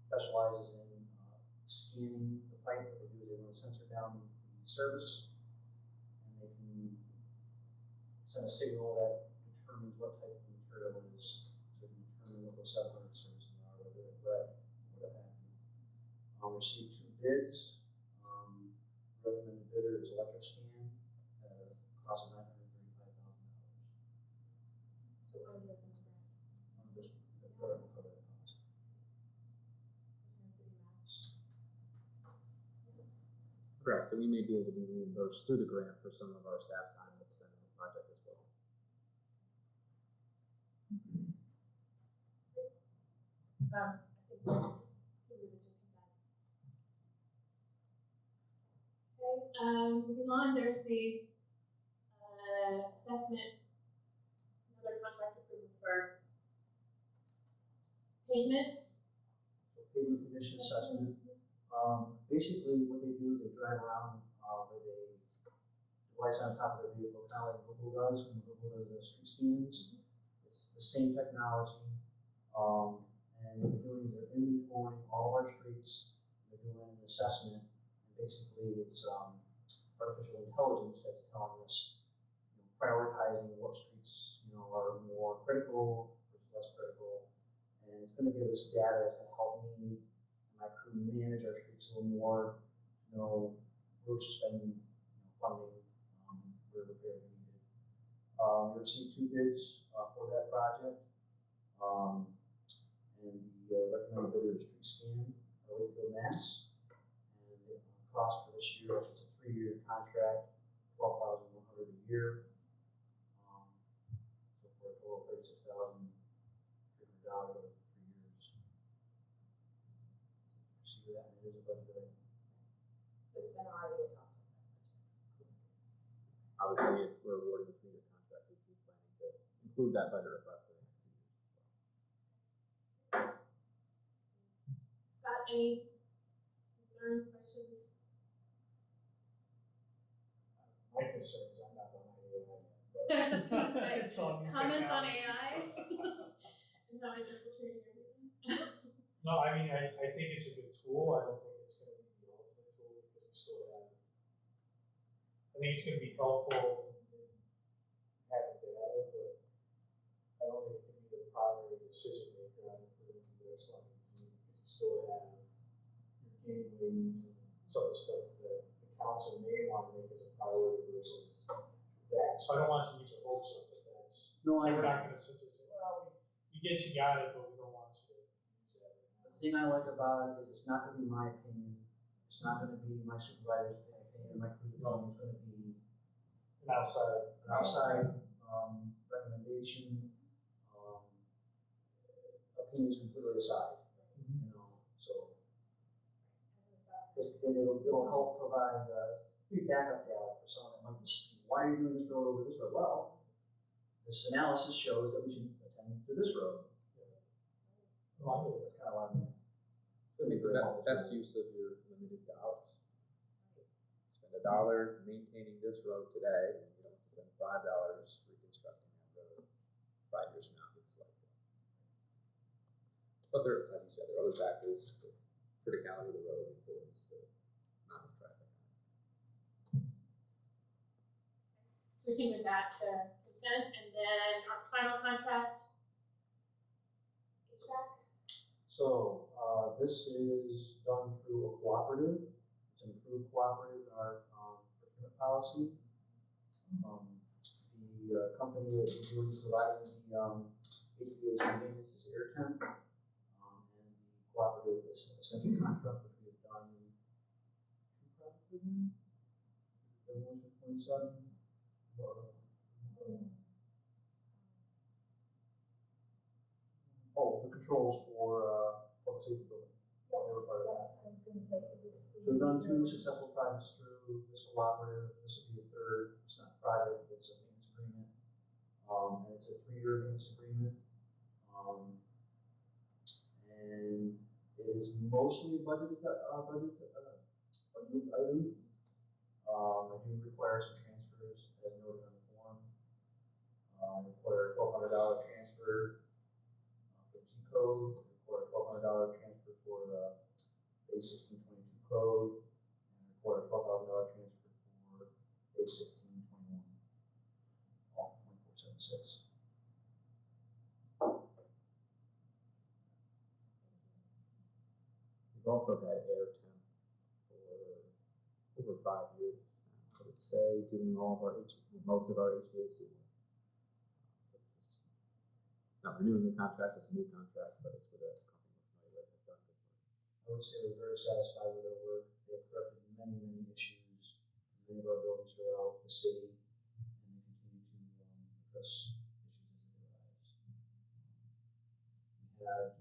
specializes in scanning the pipe. What they do is they run a sensor down the surface, and they can send a signal that determines what type of material it is, so they can determine what those 700 services are, whether it's lead, what have you. Received 2 bids. Recommended bidder is Electroscan at a cost of $935,000. So under the grant, Just the cover that cost. there's no city match. Correct, and we may be able to be reimbursed through the grant for some of our staff time that's spent on the project as well. I think we move it to consent. Okay, moving on, there's the assessment, another contract approval for pavement. So pavement condition assessment. Basically, what they do is they drive around with a device on top of their vehicle, kind of like Google does when Google does the street scans. It's the same technology. And what they're doing is they're inventorying all of our streets. They're doing an assessment, and basically it's artificial intelligence that's telling us, prioritizing what streets, are more critical versus less critical. And it's going to give us data that's going to help me and my crew manage our streets a little more, where we're spending, funding, where repairs are needed. We received 2 bids for that project. And the recommended bidder is TreeScan, Wakefield, Mass. And the cost for this year, which is a 3-year contract, $12,100 a year. So for a total of $36,300 over 3 years. See that, and it is a budget item. It's been already adopted. I would say if we're awarding a 3-year contract, we'd be planning to include that budget request for the next 2 years as well. Scott, any concerns, questions? My concern is I'm not behind AI I was just gonna say, yet. It's on new comments on technology, AI? so. And how it's infiltrating everything? No, I mean, I think it's a good tool. I don't think it's going to be the ultimate tool because we still have. I think it's going to be helpful in having data, but I don't think it can be the primary decision maker on putting into this one easy because you still have your gateways and some of the stuff that the council may want to make as a priority versus that. So I don't want you to use your hopes up that that's. No, we're not going to sit there and say, well, you got it, but we don't want you to use that right now. The thing I like about it is it's not going to be my opinion. It's not going to be my supervisor's opinion, my crew's opinion. It's going to be An outside. Recommendation. Opinions completely aside. So and it'll help provide backup data for someone that might be, why are you doing this road over this road? Well, this analysis shows that we should attend to this road. Well, that's kind of what I mean. So make the best use of your limited dollars. Spend $1 maintaining this road today, and you don't spend $5 reconstructing that road 5 years from now. It's like that. But there, as you said, there are other factors: the criticality of the road, the importance, the amount of traffic. So we can move that to consent, and then our final contract, HVAC. So this is done through a cooperative. It's an approved cooperative in our procurement policy. The company that is doing providing the HVAC maintenance is AirTemp, and the cooperative is Essential Construct, which we have done 2 Demolition 27. Oh, the controls for public safety building. Yes, They were part of that. yes, I was gonna say, it was. So we've done 2 successful projects through this cooperative. This will be the third. It's not a project, it's a maintenance agreement. And it's a 3-year maintenance agreement. And it is mostly a budget item. I do require some transfers as noted on the form. I require a $1,200 transfer for G code. I require a $1,200 transfer for A1622 code. And I require a $12,000 transfer for A1621. All 2476. We've also had air temp for over 5 years. I would say doing most of our HVAC work. So it's not renewing the contract; it's a new contract, but it's with a company we're familiar with. Has done good work. I would say we're very satisfied with their work. They have corrected many, many issues in many of our buildings throughout the city, and they continue to address issues as they arise. We had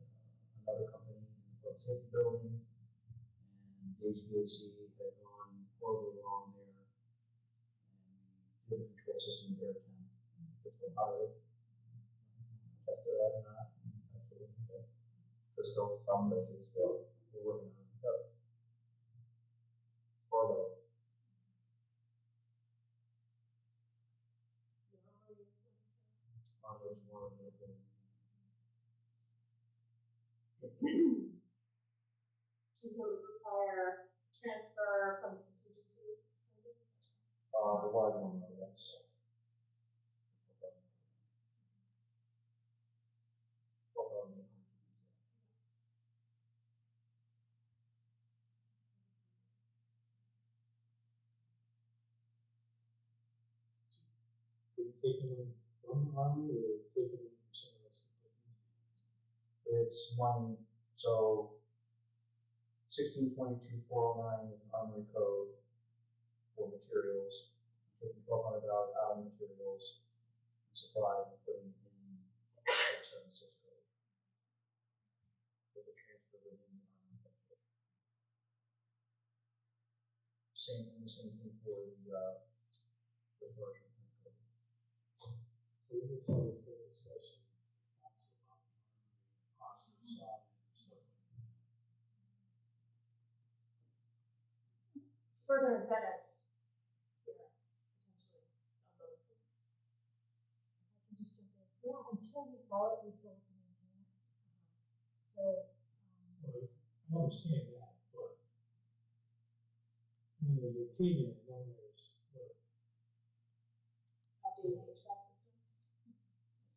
another company in the public safety building, and the HVAC had gone horribly wrong there, and we did a control system with air temp, and fixed a lot of it. Tested that or not? Absolutely. Okay. There's still some issues, but we're working on it. Yep. Although, there's one of the And so it would require transfer from contingency. the large one, though, yes. Are you taking them from the army or taking them from somewhere else to put into? It's money, so 1622-409 is an armory code for materials. Taking $1,200 out of materials and supplies and putting it in 76 code. With a transfer within the armory code. And the same thing for the version code. So we just had this discussion, lots about possible sobbing and stuff like that. Further incentive here, potentially, on both. I can just jump in. Yeah, until we saw it, we still can maintain it. So, Well, I understand that, but I mean, there's a team and then there's what, Updating the HVAC system.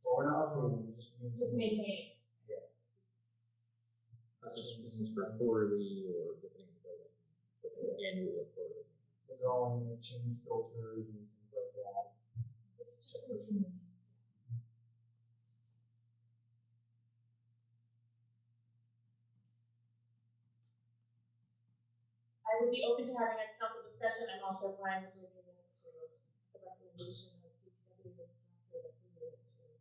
Well, we're not updating, it just means. Just maintaining. Yeah. This is for quarterly or depending on the building, annual or quarterly. They're all in, change filters and things like that. this is just routine maintenance. I would be open to having a council discussion. I'm also fine with moving this to the recommendation of DPW director that we move it to consent.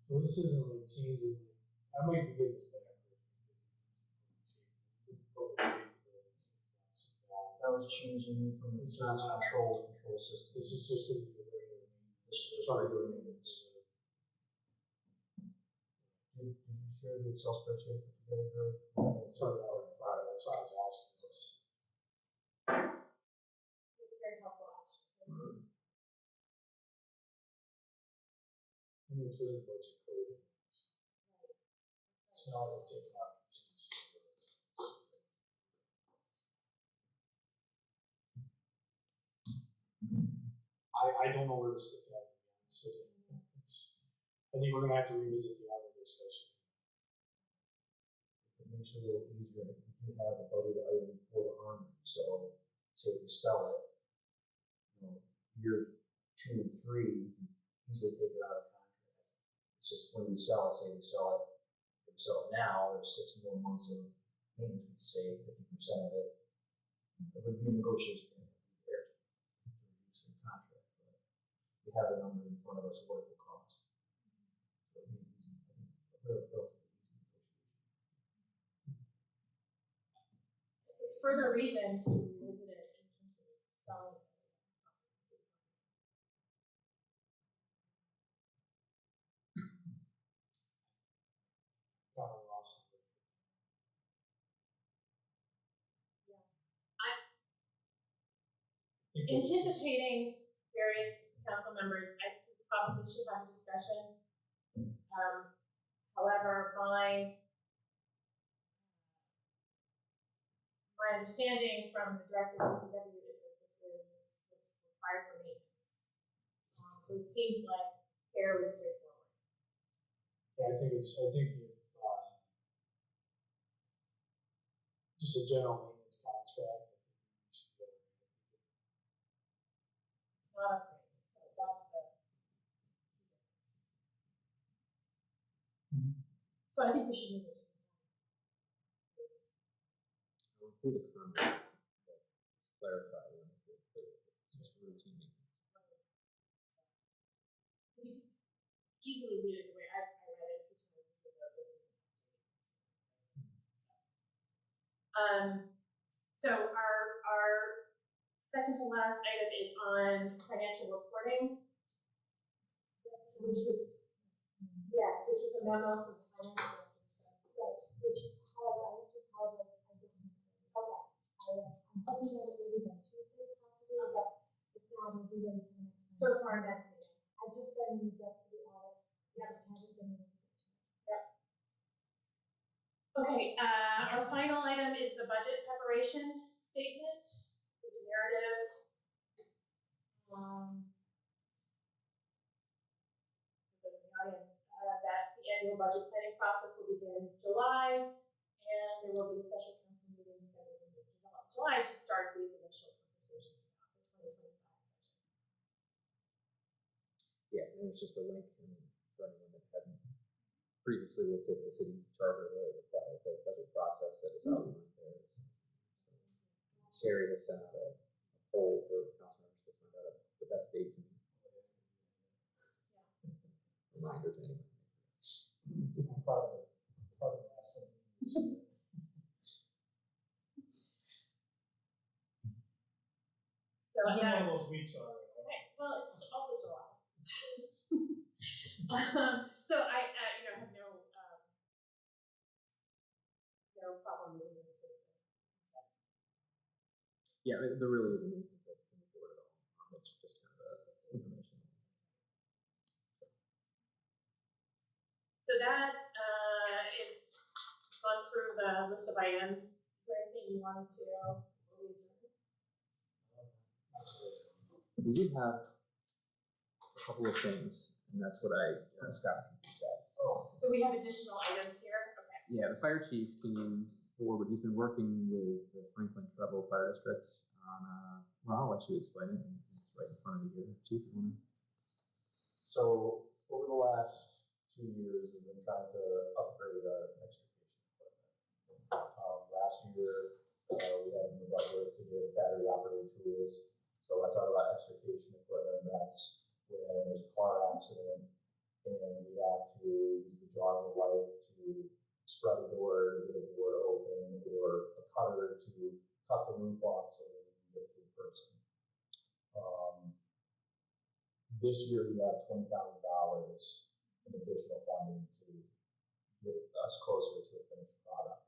so this isn't like changing, I might be getting this backwards because public safety, That was changing from the sound control system. this is just gonna be the regular maintenance. This is just regular maintenance. Did you share the Excel spreadsheet I put together, Greg? It's on our fire, that's why I was asking. It's very helpful, actually. I mean, it's really budget code. It's not gonna take out contingency. I don't know where to stick that, to be honest with you. I think we're gonna have to revisit the other discussion. It makes it a little easier if you have a budget item for the armory. So, say we sell it, year 2 and 3, you can easily take it out of contract. It's just when we sell it, say we sell it now, there's 6 more months of maintenance, we save 50% of it. It would be a negotiation there to reduce the contract, but we have a number in front of us of what it will cost. So it'd be easy, I think, a relatively easy negotiation. It's further reason to revisit it in terms of selling it. Kind of lost. Anticipating various council members, I think we probably should have a discussion. However, my understanding from the director of DPW is that this is what's required for maintenance. So it seems like fairly straightforward. Yeah, I think if, just a general maintenance contract, I think we should go. It's not a price, so that's the key difference. So I think we should move it to consent. I'll include a comment that clarify when it's clear. It's just routine maintenance. Because you can easily read it the way I read it, which was because this isn't updated. So our second to last item is on financial reporting. Which was a memo from the finance director. So, right, which, however, I have to apologize, I don't have it. Okay. I'm hoping that it will be by Tuesday, possibly, but if not, it'll be ready for the next meeting. So for our next meeting. I've just been in the depths of the audit. I just haven't been able to get to it. Yep. Okay, our final item is the budget preparation statement. It's a narrative. For those in the audience, that the annual budget planning process will begin in July, and there will be a special council meeting scheduled in July to start these initial conversations about the 2025 budget. Yeah, and it's just a link for anyone that hadn't previously looked at the city charter or the budget process that is outlined there. So, Sherry has sent out a poll for council members to find out the best date to meet. Reminder to anyone. Probably last one. So yeah. One of those weeks already. Okay. Well, it's also July. So I, have no problem moving this to consent. Yeah, there really isn't anything to move forward at all. It's just kind of information. So that is gone through the list of items. Is there anything you wanted to really do? We did have a couple of things, and that's what Scott said. So we have additional items here? Okay. Yeah, the fire chief came forward. He's been working with the Franklin Treble Fire Districts on, I'll let you explain it. It's right in front of you here. Chief, you want to? So over the last 2 years, we've been trying to upgrade our extrication equipment. Last year, we had in the budget to get battery operated tools. So when I talk about extrication equipment, that's when there's a car accident and we have to use the jaws of life to spread a door, to get a door to open, or a cutter to cut the roof off so that we can get to a person. This year we have $20,000 in additional funding to get us closer to a finished product.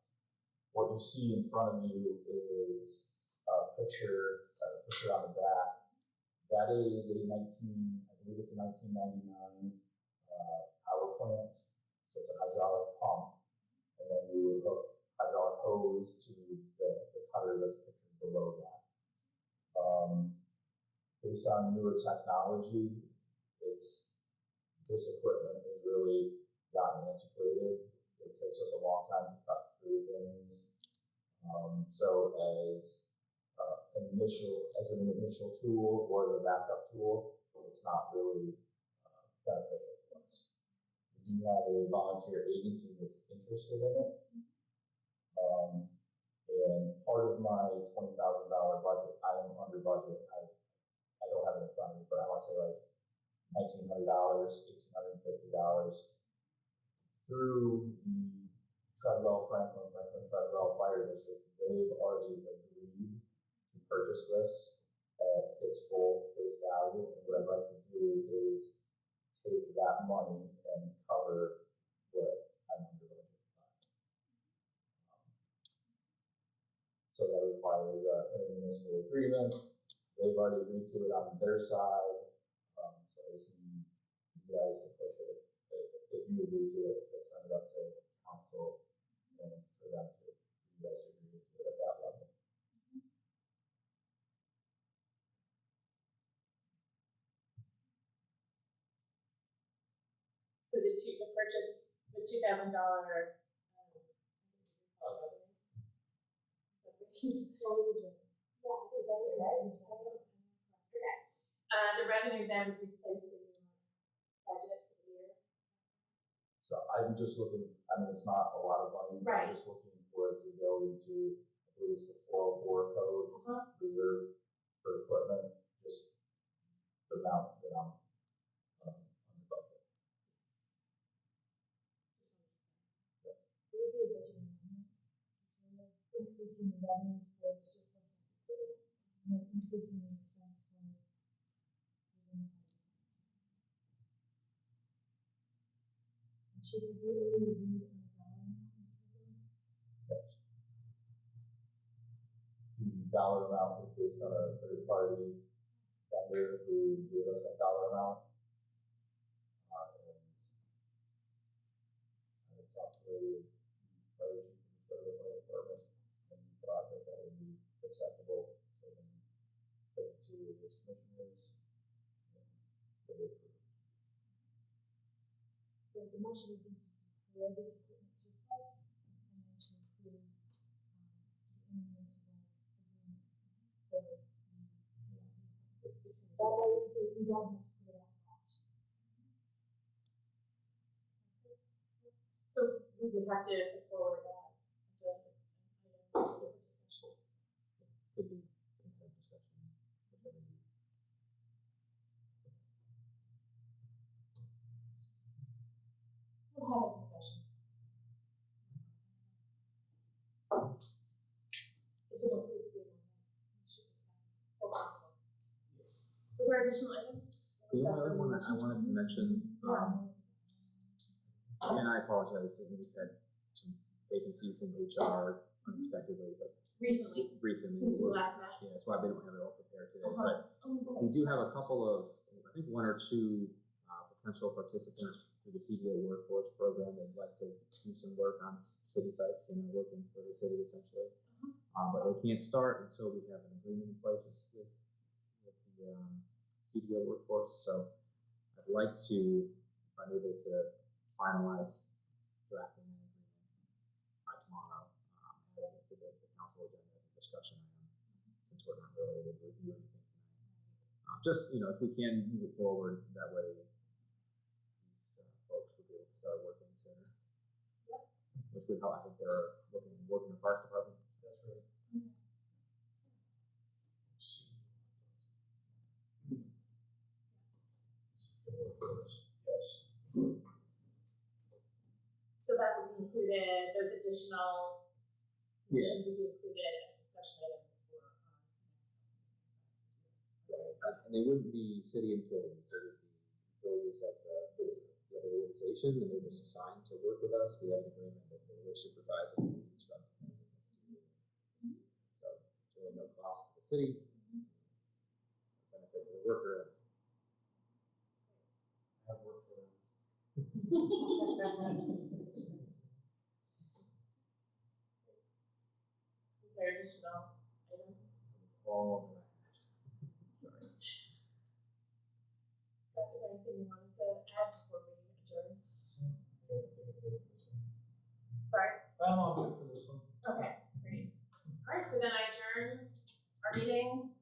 What you see in front of you is a picture on the back. That is I believe it's a 1999 power plant. So it's a hydraulic pump. And then you would hook hydraulic hose to the cutter that's pictured below that. Based on newer technology, this equipment has really gotten antiquated. It takes us a long time to cut through things. So as an initial tool or as a backup tool, it's not really beneficial for us. We do have a volunteer agency that's interested in it. under budget. I don't have it in front of me, but I want to say like $1,900, $1,850 through the Franklin Treadwell Fire District. They've already agreed to purchase this at its full face value. And what I'd like to do is take that money and cover what I'm under budget by. So that requires an intermunicipal agreement. They've already agreed to it on their side. So I just need you guys to push it. If you agree to it, to send it up to council and for them to, you guys agree to it at that level. So the $2,000, the revenue then would be placed in your budget for the year. So I'm just looking, I mean, it's not a lot of money. Right. I'm just looking for it to go into, I believe it's the 404 code, reserve for equipment, just the amount that I'm on the budget. It would be a budget amendment, so we're increasing the revenue for the surplus equipment, and then increasing the expense for the wind power. And should we really read on a dollar amount in the The dollar amount is based on a third party vendor who gave us that dollar amount. And I talked with the fire chief and the federal fire department, and we thought that that would be acceptable. So then took it to the commissioners and they approved. So the motion would be to declare this equipment surplus and then to approve the intermunicipal agreement for the CIP. That way, we don't have to put it out for auction. So we would have to put forward that as a item for discussion. Could be consent discussion, whichever you. We'll have a discussion. If it includes the amendment, we should discuss full council. Were there additional items? The only other one I wanted to mention, and I apologize, we've had some vacancies in HR unexpectedly, but Recently, recently. since we last met. Yeah, that's why we don't have it all prepared today. Uh-huh. But we do have a couple of, I think one or two potential participants through the CDO workforce program that would like to do some work on city sites, working for the city essentially. But they can't start until we have an agreement in place with the CDO workforce. So I'd like to, if I'm able to finalize drafting an agreement by tomorrow, add it to the council agenda and discussion item, since we're not really able to review anything tonight. Just, if we can move it forward, that way these folks will be able to start working sooner. Yep. Which would help. I think they're working in the Parks Department. That's right. Yes. So that would be included, those additional positions would be included as discussion items for next month. Right. And they wouldn't be city employees. They would be employees of the other organization, and they're just assigned to work with us. We have an agreement that we're supervising and instructing them. So it's really no cost to the city, benefit to the worker. I have worked for them. Is there additional items? It's all over that. Sorry. Scott, is there anything you wanted to add before we adjourn? Sorry? I'm all good for this one. Okay, great. All right, so then I adjourn our meeting